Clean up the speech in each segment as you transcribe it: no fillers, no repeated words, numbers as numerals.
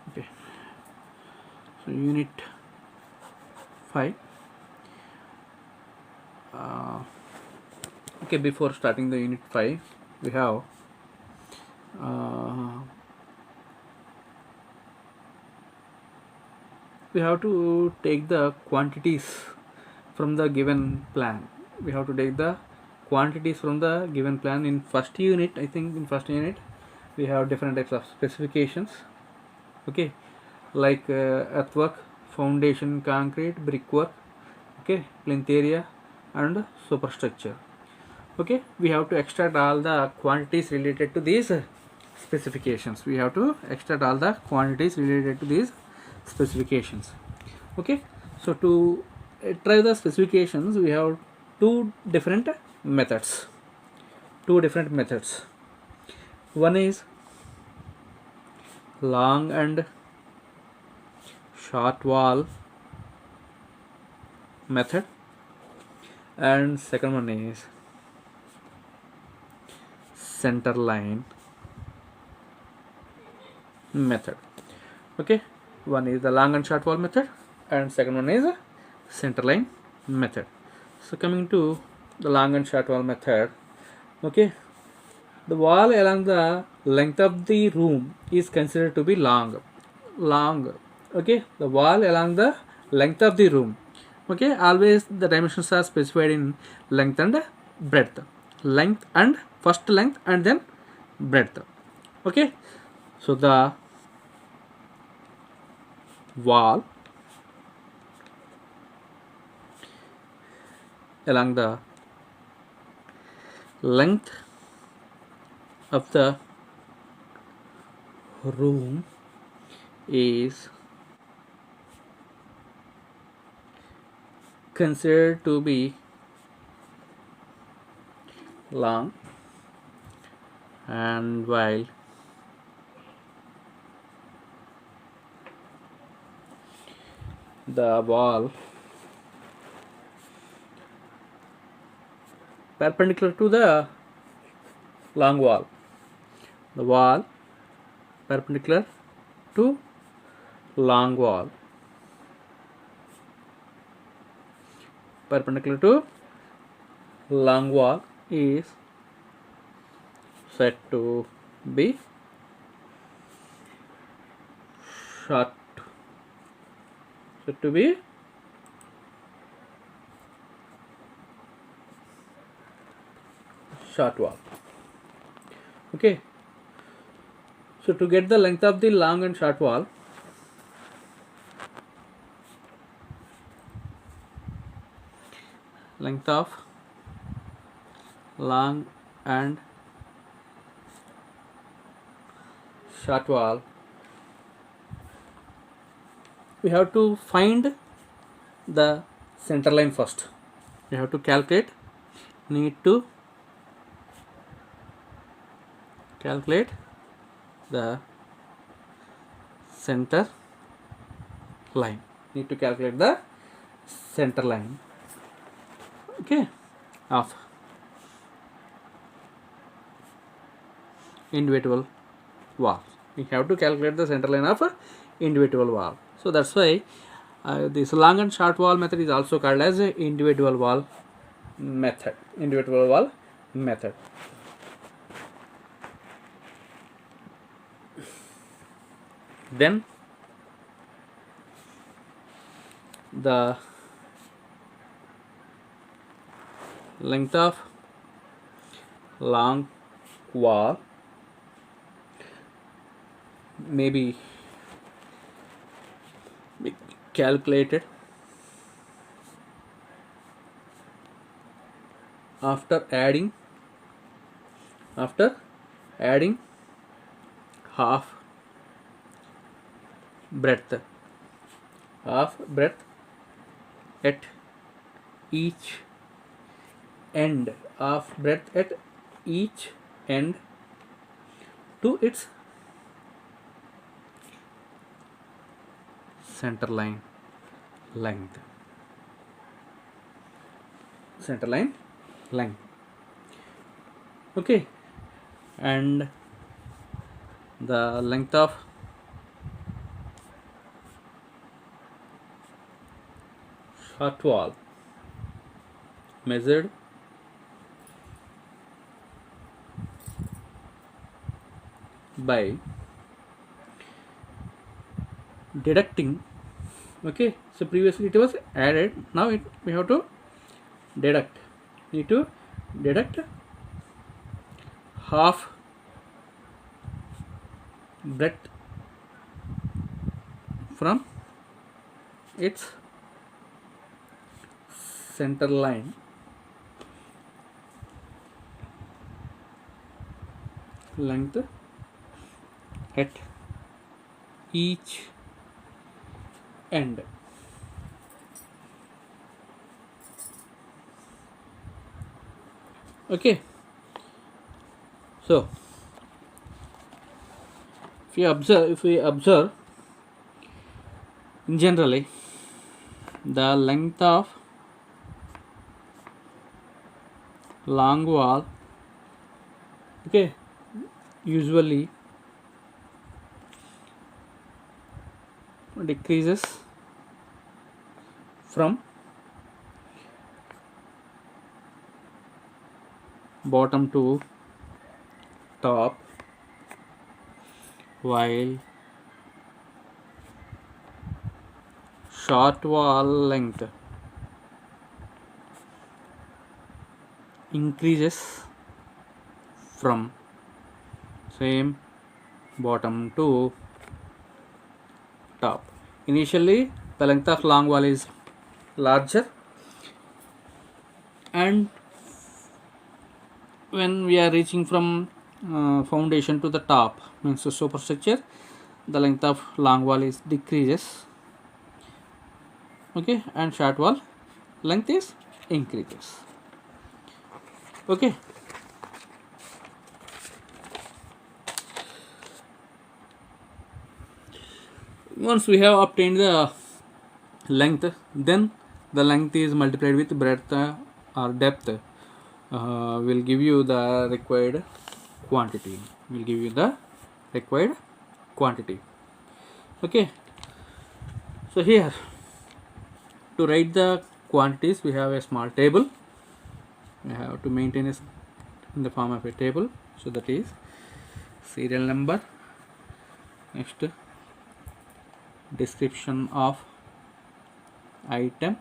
Okay, so unit 5. Okay, before starting the unit 5, we have uh, to take the quantities from the given plan. We have to take the quantities from the given plan in first unit. I think in first unit we have different types of specifications. Okay, like earthwork, foundation, concrete, brickwork, okay, plinth area, and superstructure. Okay, we have to extract all the quantities related to these specifications. We have to extract all the quantities related to these specifications. Okay, so to try the specifications, we have methods two different methods. One is long and short wall method, and second one is center line method. Okay, one is the long and short wall method, and second one is center line method. So coming to the long and short wall method, okay, the wall along the length of the room is considered to be long. Okay, the wall along the length of the room. Okay, always the dimensions are specified in length and breadth. Length and first length and then breadth. Okay, so the wall along the length of the room is considered to be long, and while the wall perpendicular to the long wall, the wall perpendicular to long wall, perpendicular to long wall is said to be short, said to be short wall. Okay, so to get the length of the long and short wall, length of long and short wall, we have to find the center line first. We have to calculate, need to calculate the center line, need to calculate the center line, okay, of individual wall. We have to calculate the center line of individual wall. So that's why this long and short wall method is also called as individual wall method. Individual wall method. Then the length of long wall may be calculated after adding half breadth at each end, half breadth at each end to its center line length. Okay, and the length of short wall measured by deducting. Okay, so previously it was added, now we have to deduct. Need to deduct half breadth from its center line length at each end. Okay, so if we observe generally the length of long wall, okay, usually decreases from bottom to top, while short wall length increases from same bottom to top. Initially the length of long wall is larger, and when we are reaching from foundation to the top, means the superstructure, the length of long wall is decreases, okay, and short wall length is increases. Okay, once we have obtained the length, then the length is multiplied with breadth or depth, will give you the required quantity, okay. So here, to write the quantities, we have a small table. We have to maintain it in the form of a table. So that is serial number, next description of item.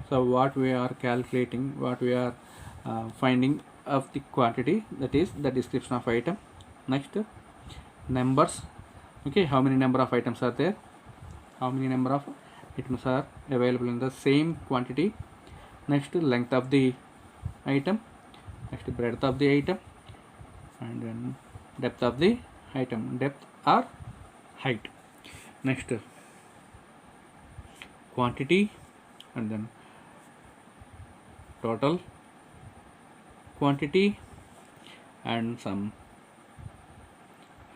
So what we are calculating, what we are finding of the quantity, that is the description of item. Next, numbers, okay, how many number of items are there, how many number of items are available in the same quantity. Next, length of the item. Next, breadth of the item, and then depth of the item, depth or height. Next, quantity, and then total quantity, and some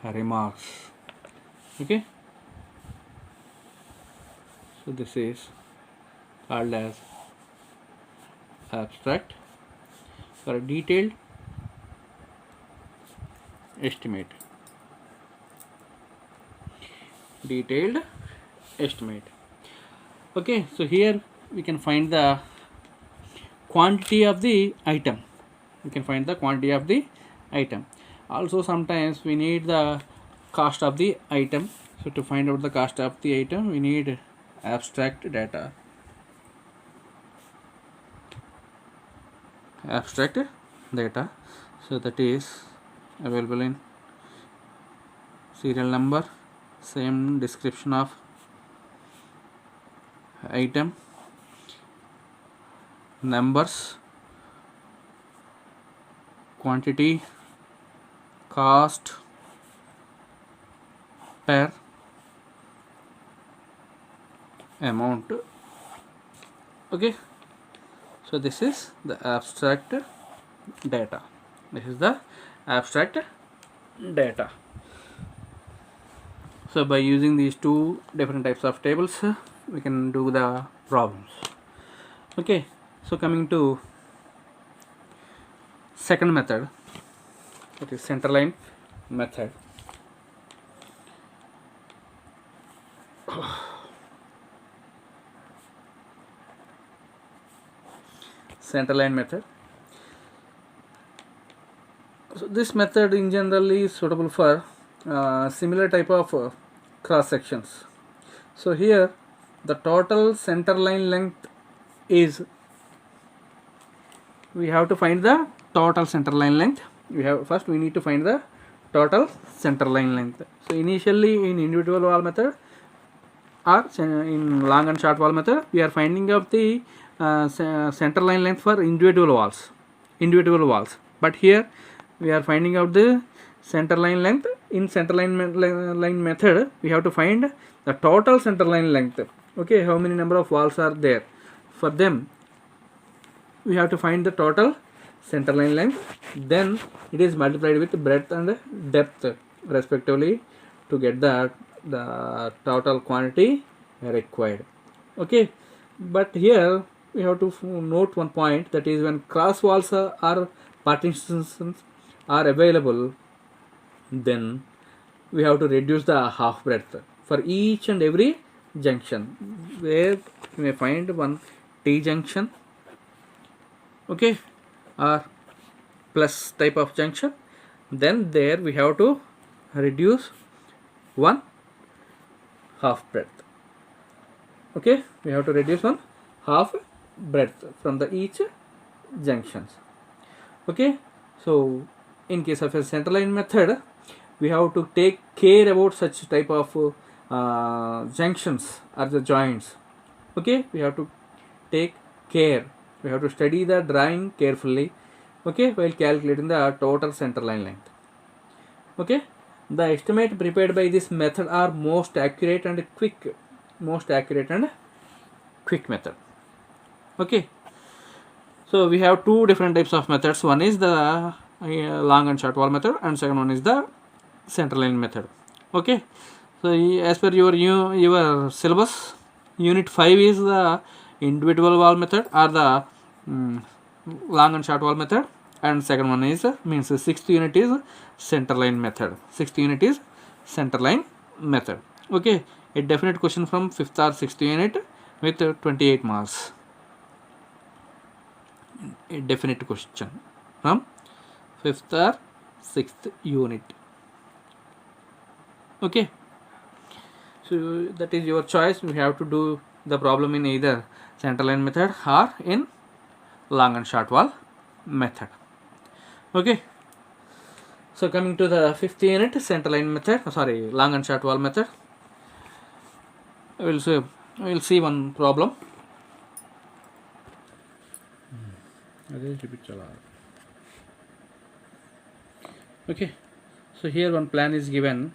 remarks. Okay, so this is called as abstract. For a detailed estimate, okay, so here we can find the quantity of the item. Also sometimes we need the cost of the item. So to find out the cost of the item, we need abstract data. So that is available in serial number, same description of item, numbers, quantity, cost per amount. Okay, so this is the abstract data. So by using these two different types of tables, we can do the problems. Okay, so coming to second method, that is centerline method. centerline method. So this method in general is suitable for similar type of cross sections. So here the total centerline length is, we have to find the total centerline length. We need to find the total centerline length. So initially in individual wall method or in long and short wall method, we are finding out the centerline length for individual walls. But here we are finding out the centerline length. In centerline method, we have to find the total centerline length. Okay, how many number of walls are there? For them, we have to find the total centerline length. Then it is multiplied with breadth and depth respectively to get the total quantity required. Okay, but here we have to note one point, that is when cross walls or partitions are available, then we have to reduce the half breadth for each and every junction. Where you may find one T junction, okay, or plus type of junction, then there we have to reduce one half breadth. Okay, we have to reduce one half breadth from the each junctions. Okay, so in case of a centerline method, we have to take care about such type of junctions or the joints. Okay, we have to take care, we have to study the drawing carefully, okay, while calculating the total centerline length. Okay, the estimate prepared by this method are most accurate and quick method. Okay, so we have two different types of methods. One is the long and short wall method, and second one is the centerline method. Okay, so as per your syllabus, unit 5 is the individual wall method or the long and short wall method, and second one is means 6th unit is centerline method. Okay, a definite question from 5th or 6th unit with 28 marks. A definite question from 5th or 6th unit. Okay, so that is your choice. We have to do the problem in either centerline method or in long and short wall method. Okay, so coming to the 5th unit, centerline method, long and short wall method, we will see one problem. Okay, so here one plan is given.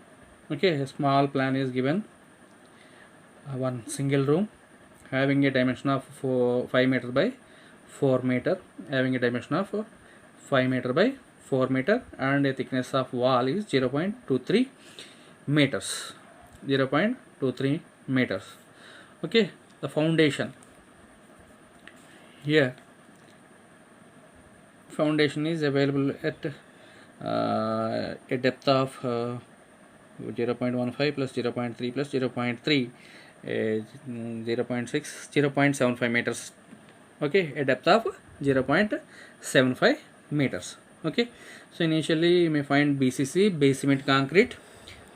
Okay, a small plan is given. One single room having a dimension of 5 meter by 4 meter, having a dimension of 5 meter by 4 meter, and a thickness of wall is 0.23 meters. Okay, the foundation here, foundation is available at a depth of 0.15 plus 0.3 plus 0.3 0.75 meters. Okay, a depth of 0.75 meters. Okay, so initially you may find BCC, base cement concrete,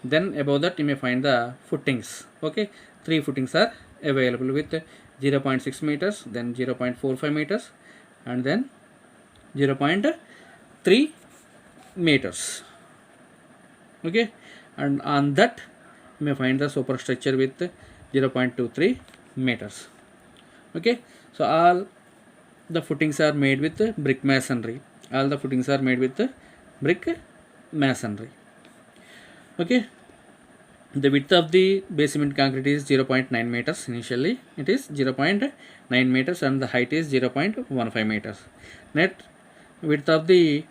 then above that you may find the footings. Okay, 3 footings are available with 0.6 meters, then 0.45 meters, and then 0.3 meters. Okay, and on that you may find the superstructure with 0.23 meters. Okay, so all the footings are made with brick masonry. Okay, the width of the base cement concrete is 0.9 meters. Initially it is 0.9 meters, and the height is 0.15 meters. Net width of the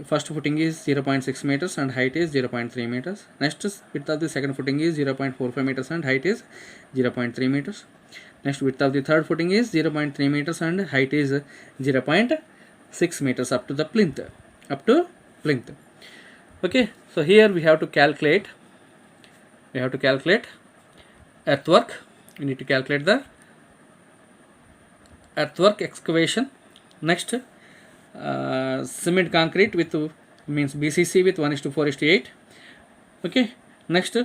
first footing is 0.6 meters and height is 0.3 meters. Next width of the second footing is 0.45 meters and height is 0.3 meters. Next width of the third footing is 0.3 meters and height is 0.6 meters up to the plinth. Okay, so here we have to calculate earthwork. We need to calculate the earthwork excavation Next, cement concrete with means BCC with 1:4:8. Okay. Next,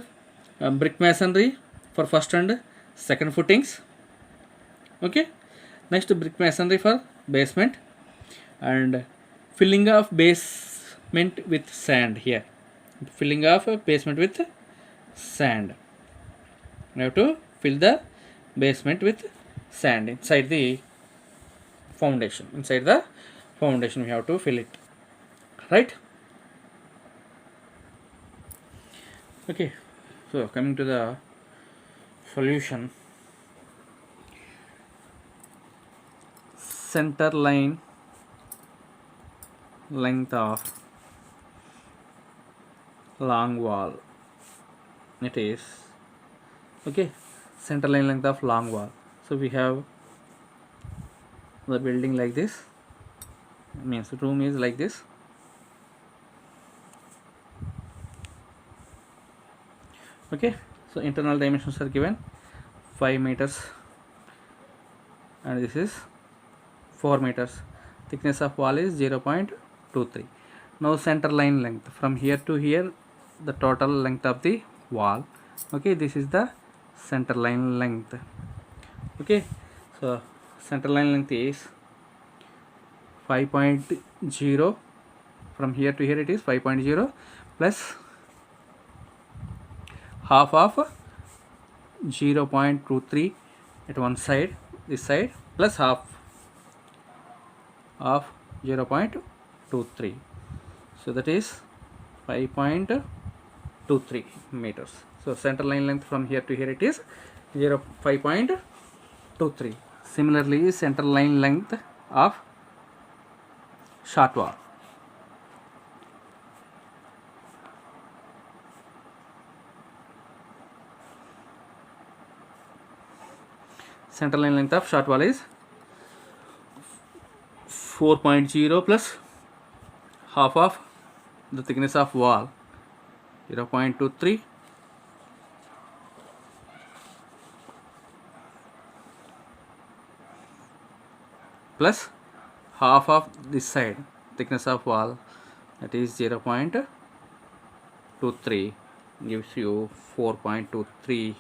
brick masonry for first and second footings. Okay. Next, brick masonry for basement, and filling of basement with sand here. Filling of basement with sand. We have to fill the basement with sand inside the foundation. Inside the foundation we have to fill it, right? Okay, so coming to the solution. Center line length of long wall, it is, okay, center line length of long wall. So we have the building like this, means the room is like this. Okay, so internal dimensions are given 5 meters and this is 4 meters. Thickness of wall is 0.23. Now center line length from here to here, the total length of the wall. Okay, this is the center line length. Okay, so center line length is 5.0. From here to here it is 5.0 plus half of 0.23 at one side, this side, plus half of 0.23. So that is 5.23 meters. So center line length from here to here it is 5.23. Similarly, center line length of short wall. Center line length of short wall is 4.0 plus half of the thickness of wall 0.23 plus half of this side thickness of wall, that is 0.23, gives you 4.23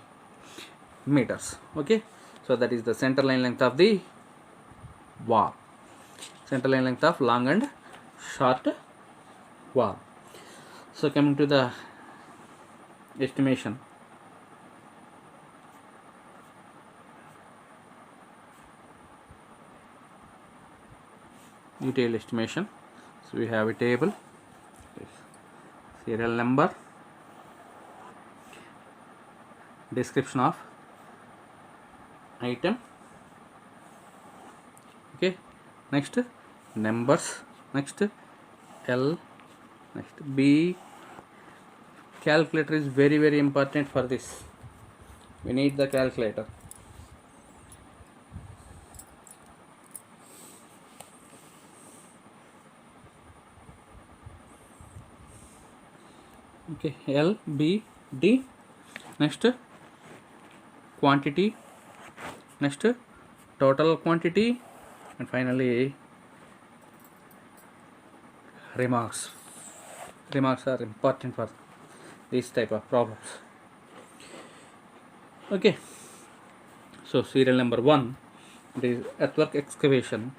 meters. Okay, so that is the center line length of the wall, center line length of long and short wall. So coming to the estimation. Detailed estimation. So we have a table, serial number, description of item. Okay, next numbers, next L, next B. Calculator is very important for this. We need the calculator. Okay, L, B, D. Next quantity, next total quantity, and finally remarks. Remarks are important for this type of problems. Okay, so serial number 1, it is earthwork excavation.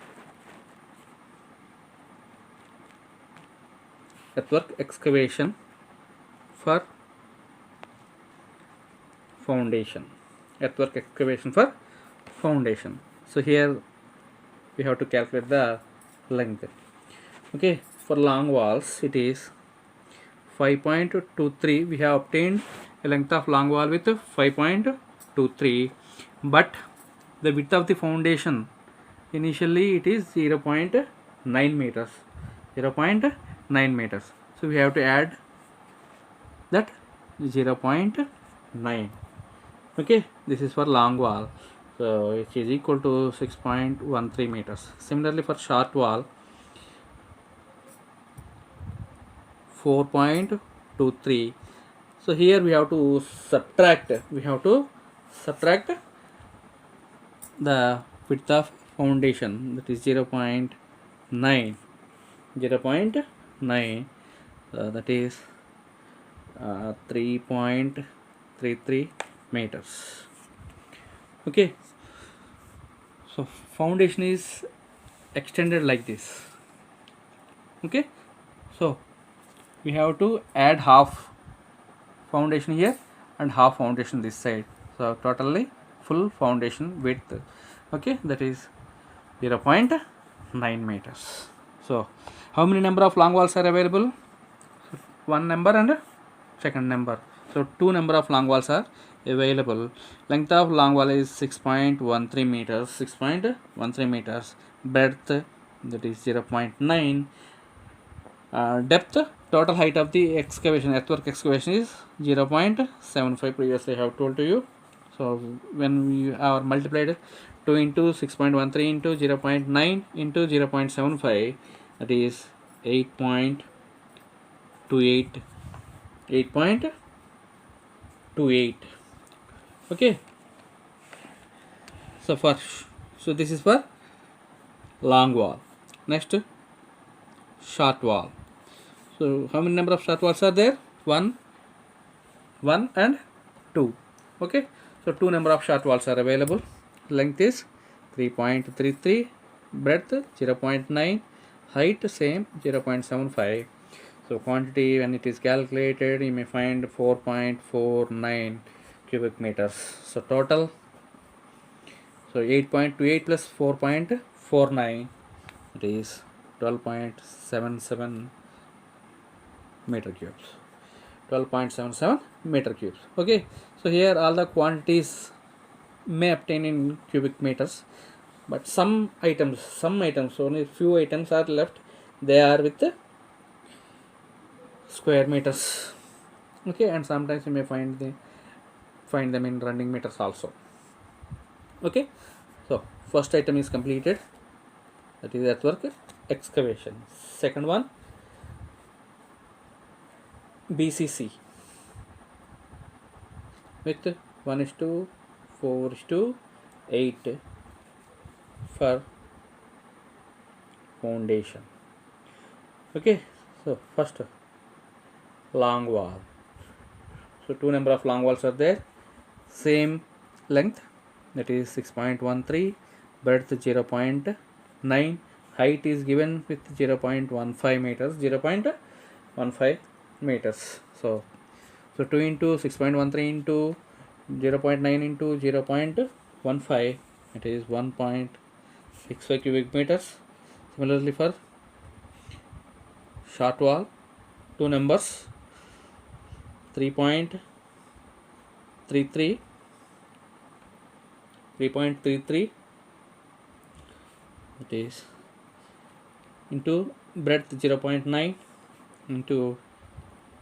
Earthwork excavation for foundation. Earthwork excavation for foundation. So here we have to calculate the length. Okay, for long walls it is 5.23. We have obtained a length of long wall with 5.23, but the width of the foundation initially it is 0.9 meters. 0.9 meters. So we have to add that 0.9. Okay, this is for long wall, so it is equal to 6.13 meters. Similarly for short wall, 4.23. so here we have to subtract the width of foundation, that is 0.9 0.9, 0.9, that is 3.33 meters. Okay, so foundation is extended like this. Okay, so we have to add half foundation here and half foundation this side, so totally full foundation width, okay, that is 0.9 meters. So how many number of long walls are available? One number and second number, so two number of long walls are available. Length of long wall is 6.13 meters, 6.13 meters. Breadth, that is 0.9. Depth, total height of the excavation, earthwork excavation, is 0.75. Previously I have told to you. So when we are multiplied 2 into 6.13 into 0.9 into 0.75, that is 8.28, 8.28. Okay, so this is for long wall. Next, short wall. So how many number of short walls are there? One and 2. Okay, so two number of short walls are available. Length is 3.33, breadth 0.9, height same 0.75. so quantity when it is calculated, you may find 4.49 cubic meters. So total, so 8.28 plus 4.49, it is 12.77 meter cubes, 12.77 meter cubes. Okay, so here all the quantities may obtain in cubic meters, but some items, only few items are left, they are with square meters. Okay, and sometimes you may find them in running meters also. Okay, so first item is completed, that is earthwork excavation. Second one, BCC with 1:4:8 for foundation. Okay, so first, long wall. So two number of long walls are there, same length, that is 6.13, breadth 0.9, height is given with 0.15 meters, 0.15 meters. So 2 into 6.13 into 0.9 into 0.15, it is 1.65 cubic meters. Similarly for short wall, two numbers, 3.33, it is into breadth 0.9 into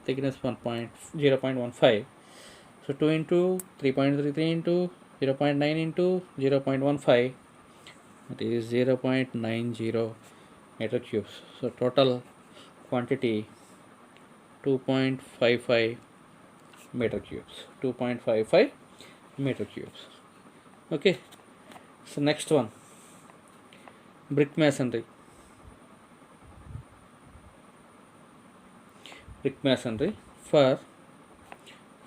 thickness 0.15. so 2 into 3.33 into 0.9 into 0.15, it is 0.90 meter cubes. So total quantity 2.55 meter cubes, 2.55 meter cubes. Okay, so next one, brick masonry. For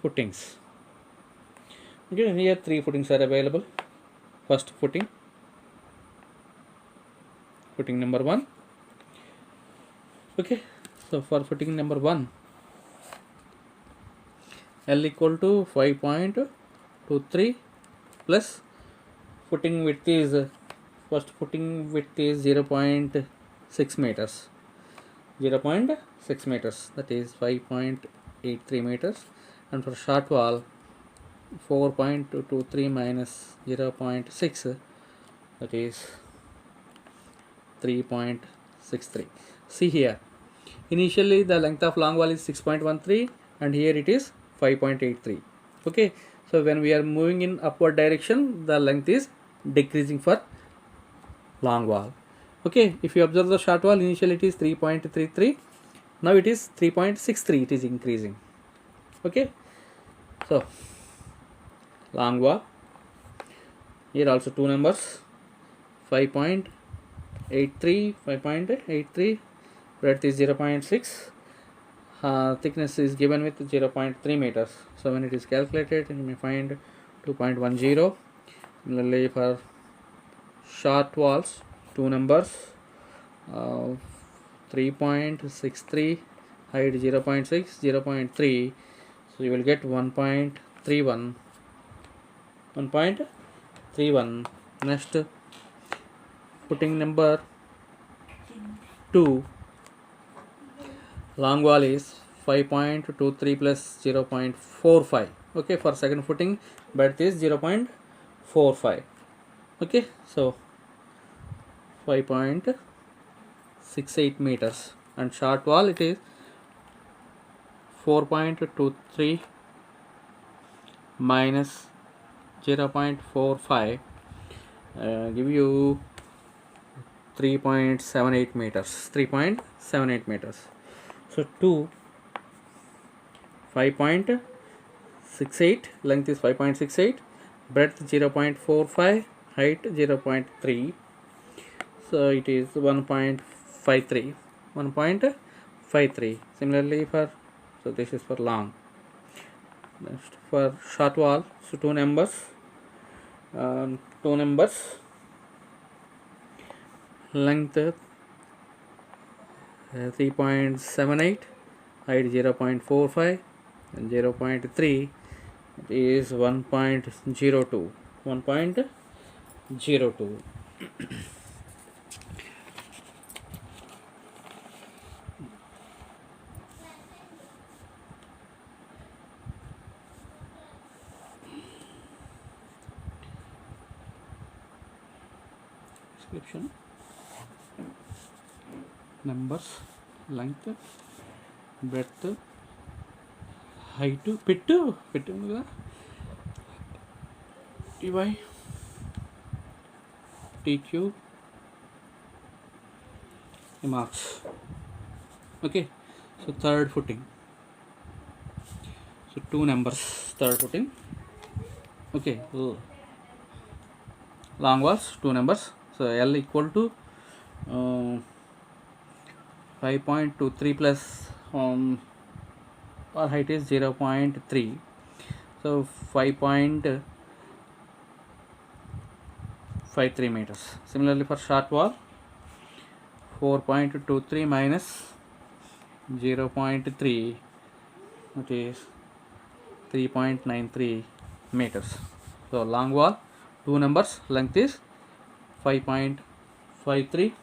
footings. Okay, here three footings are available. First footing number 1. Okay, so for footing number 1, L equal to 5.23 plus footing width is, first footing width is 0.6 meters, 0.6 meters, that is 5.83 meters. And for short wall, 4.23 minus 0.6, that is 3.63. See here, initially the length of long wall is 6.13 and here it is 5.83. okay, so when we are moving in upward direction, the length is decreasing for long wall. Okay, if you observe the short wall, initially it is 3.33, now it is 3.63, it is increasing. Okay, so long wall, here also two numbers, 5.83 83, 5.83, breadth is 0.6, thickness is given with 0.3 meters. So when it is calculated, you may find 2.10. Similarly, for short walls, two numbers, 3.63, height 0.6, 0.3. So you will get 1.31. 1.31. Next, footing number 2, long wall is 5.23 plus 0.45. Okay, for second footing, breadth is 0.45. Okay, so 5.68 meters, and short wall it is 4.23 minus 0.45, give you 3.78 meters. 3.78 meters. So 2, 5.68, length is 5.68, breadth 0.45, height 0.3. So it is 1.53. 1.53. Similarly for, so this is for long. Next for short wall, so two numbers, length 3.78, height 0.45, and 0.3 is 1.02. 1.02. Description, numbers, length, breadth, height, pittu ఉంది కదా, TY, TQ, marks. Okay, so third footing, so two numbers, third footing. Okay, long walls, two numbers, so L equal to 5.23 plus our height is 0.3, so 5.53 meters. Similarly for short wall, 4.23 minus 0.3, which is 3.93 meters. So long wall, two numbers, length is 5.53,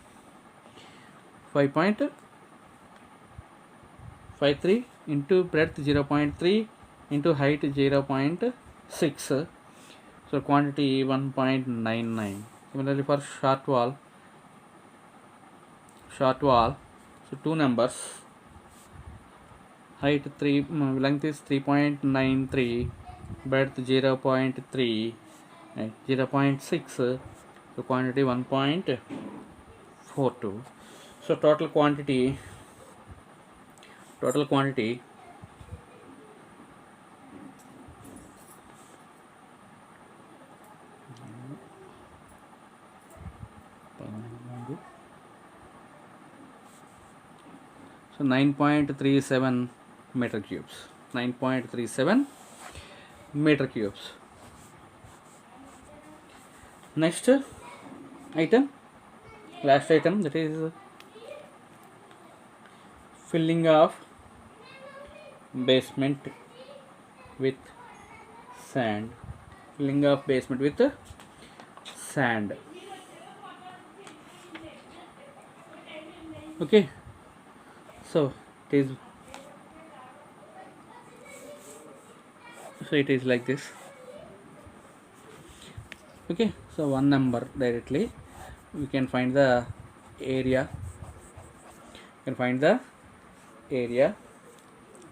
5.53 into breadth 0.3 into height 0.6, so quantity 1.99. Similarly for short wall, so two numbers, height 3, length is 3.93, breadth 0.3 and 0.6, so quantity 1.42. so total quantity 9.37 meter cubes. 9.37 meter cubes. Next item, last item, that is filling of basement with sand. Filling of basement with sand. Okay, so it is like this. Okay, so one number directly we can find the area.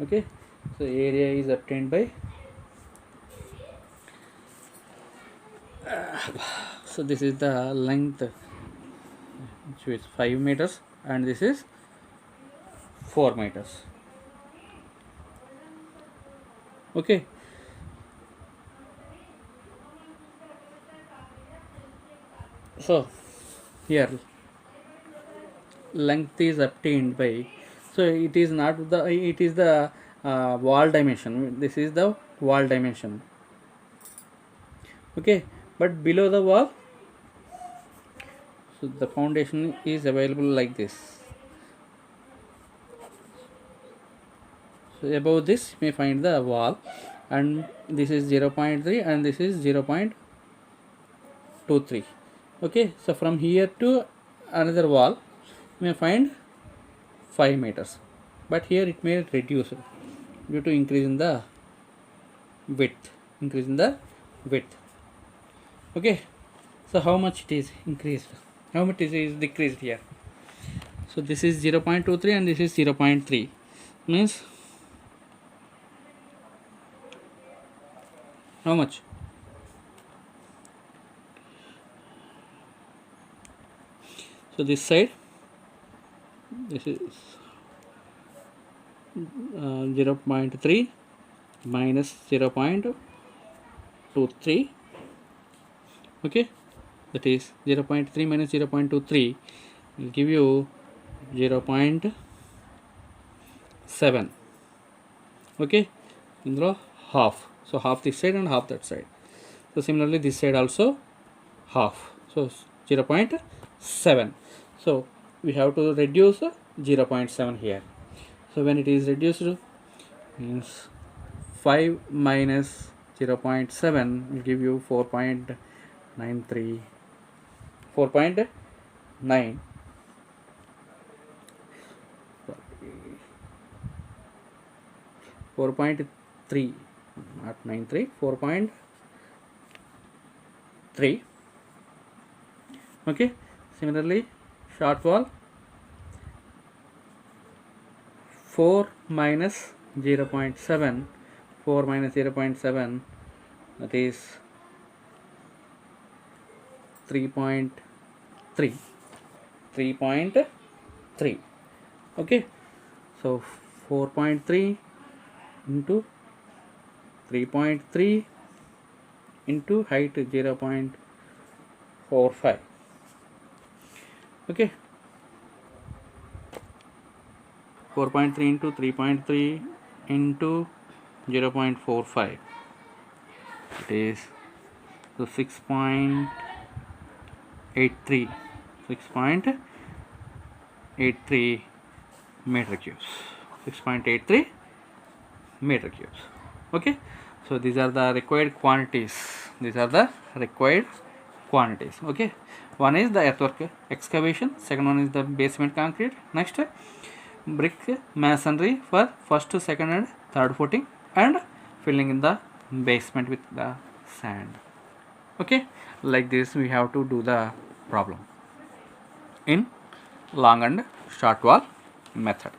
Okay, so area is obtained by so this is the length, which is 5 meters, and this is 4 meters. Okay, so here length is obtained by, so it is not the, it is the wall dimension. This is the wall dimension. Okay, but below the wall, so the foundation is available like this. So above this you may find the wall, and this is 0.3 and this is 0.23. Okay, so from here to another wall you may find 5 meters, but here it may reduce due to increase in the width. Okay, so how much it is increased, how much it is decreased here? So this is 0.23 and this is 0.3, means how much? So this side, this is 0.3 minus 0.23. okay, that is 0.3 minus 0.23 will give you 0.7. okay, in the half, so half this side and half that side. So similarly this side also half, so 0.7. so we have to reduce 0.7 here. So when it is reduced, means 5 minus 0.7 will give you 4.93, 4.9, 4.3, not 93, 4.3. okay, similarly short wall, 4 minus 0.7, 4 minus 0.7, that is 3.3, 3.3. okay, so 4.3 into 3.3 into height 0.45. okay, 4.3 into 3.3 into 0.45, it is so 6.83, 6.83 meter cubes, 6.83 meter cubes. okay, so these are the required quantities, okay. One is the earthwork excavation, second one is the basement concrete, next brick masonry for first, second and third footing, and filling in the basement with the sand. okay, like this we have to do the problem in long and short wall method.